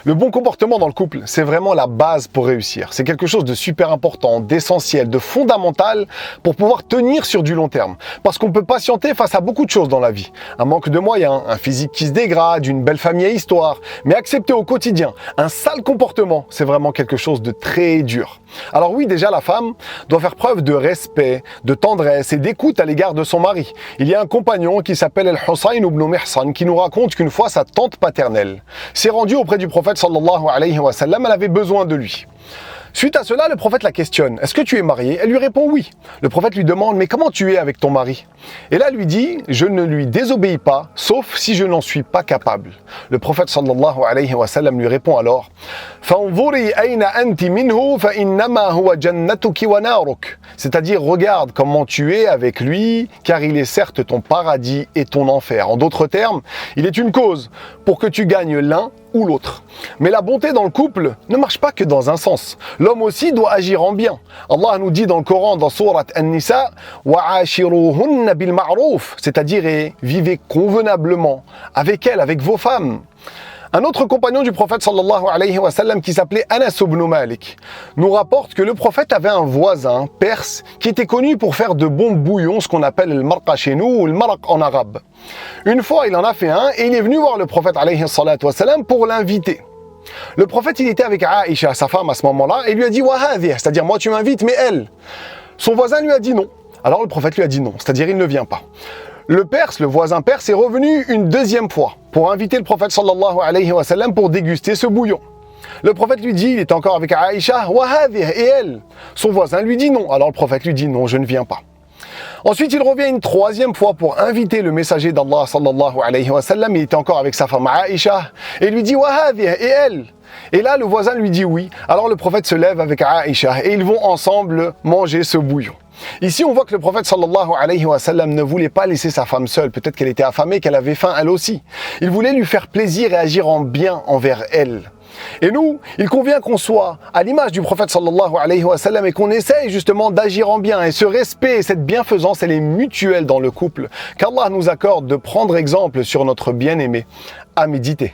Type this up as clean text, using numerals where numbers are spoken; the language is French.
Le bon comportement dans le couple, c'est vraiment la base pour réussir. C'est quelque chose de super important, d'essentiel, de fondamental pour pouvoir tenir sur du long terme. Parce qu'on peut patienter face à beaucoup de choses dans la vie. Un manque de moyens, un physique qui se dégrade, une belle famille à histoire. Mais accepter au quotidien un sale comportement, c'est vraiment quelque chose de très dur. Alors oui, déjà la femme doit faire preuve de respect, de tendresse et d'écoute à l'égard de son mari. Il y a un compagnon qui s'appelle Al-Husayn ibn Mihsan qui nous raconte qu'une fois sa tante paternelle s'est rendue auprès du prophète sallallahu alayhi wa sallam, elle avait besoin de lui. Suite à cela, le prophète la questionne. Est-ce que tu es mariée? Elle lui répond oui. Le prophète lui demande, mais comment tu es avec ton mari? Et là, lui dit, je ne lui désobéis pas, sauf si je n'en suis pas capable. Le prophète sallallahu alayhi wa sallam lui répond alors, c'est-à-dire, regarde comment tu es avec lui, car il est certes ton paradis et ton enfer. En d'autres termes, il est une cause pour que tu gagnes l'un ou l'autre. Mais la bonté dans le couple ne marche pas que dans un sens. L'homme aussi doit agir en bien. Allah nous dit dans le Coran, dans Sourate An-Nisa, وَعَاشِرُوهُنَّ بِالْمَعْرُوفِ, c'est-à-dire vivez convenablement avec elles, avec vos femmes. Un autre compagnon du prophète sallallahu alayhi wa sallam qui s'appelait Anas ibn Malik nous rapporte que le prophète avait un voisin perse qui était connu pour faire de bons bouillons, ce qu'on appelle le marqa chez nous ou le maraq en arabe. Une fois, il en a fait un et il est venu voir le prophète alayhi salatu wa sallam pour l'inviter. Le prophète, il était avec Aïcha, sa femme à ce moment-là, et lui a dit « Wahadhi », c'est-à-dire « moi tu m'invites, mais elle ». Son voisin lui a dit non. Alors le prophète lui a dit non, c'est-à-dire il ne vient pas. Le Perse, le voisin perse, est revenu une deuxième fois pour inviter le prophète sallallahu alayhi wa sallam pour déguster ce bouillon. Le prophète lui dit, il est encore avec Aïcha, Wahadhi, et elle. Son voisin lui dit non. Alors le prophète lui dit non, je ne viens pas. Ensuite, il revient une troisième fois pour inviter le messager d'Allah sallallahu alayhi wa sallam. Il était encore avec sa femme Aïcha et lui dit Wahadhi, et elle. Et là, le voisin lui dit oui. Alors le prophète se lève avec Aïcha et ils vont ensemble manger ce bouillon. Ici, on voit que le prophète sallallahu alayhi wa sallam ne voulait pas laisser sa femme seule. Peut-être qu'elle était affamée, qu'elle avait faim elle aussi. Il voulait lui faire plaisir et agir en bien envers elle. Et nous, il convient qu'on soit à l'image du prophète sallallahu alayhi wa sallam et qu'on essaye justement d'agir en bien. Et ce respect et cette bienfaisance, elle est mutuelle dans le couple. Qu'Allah nous accorde de prendre exemple sur notre bien-aimé. À méditer.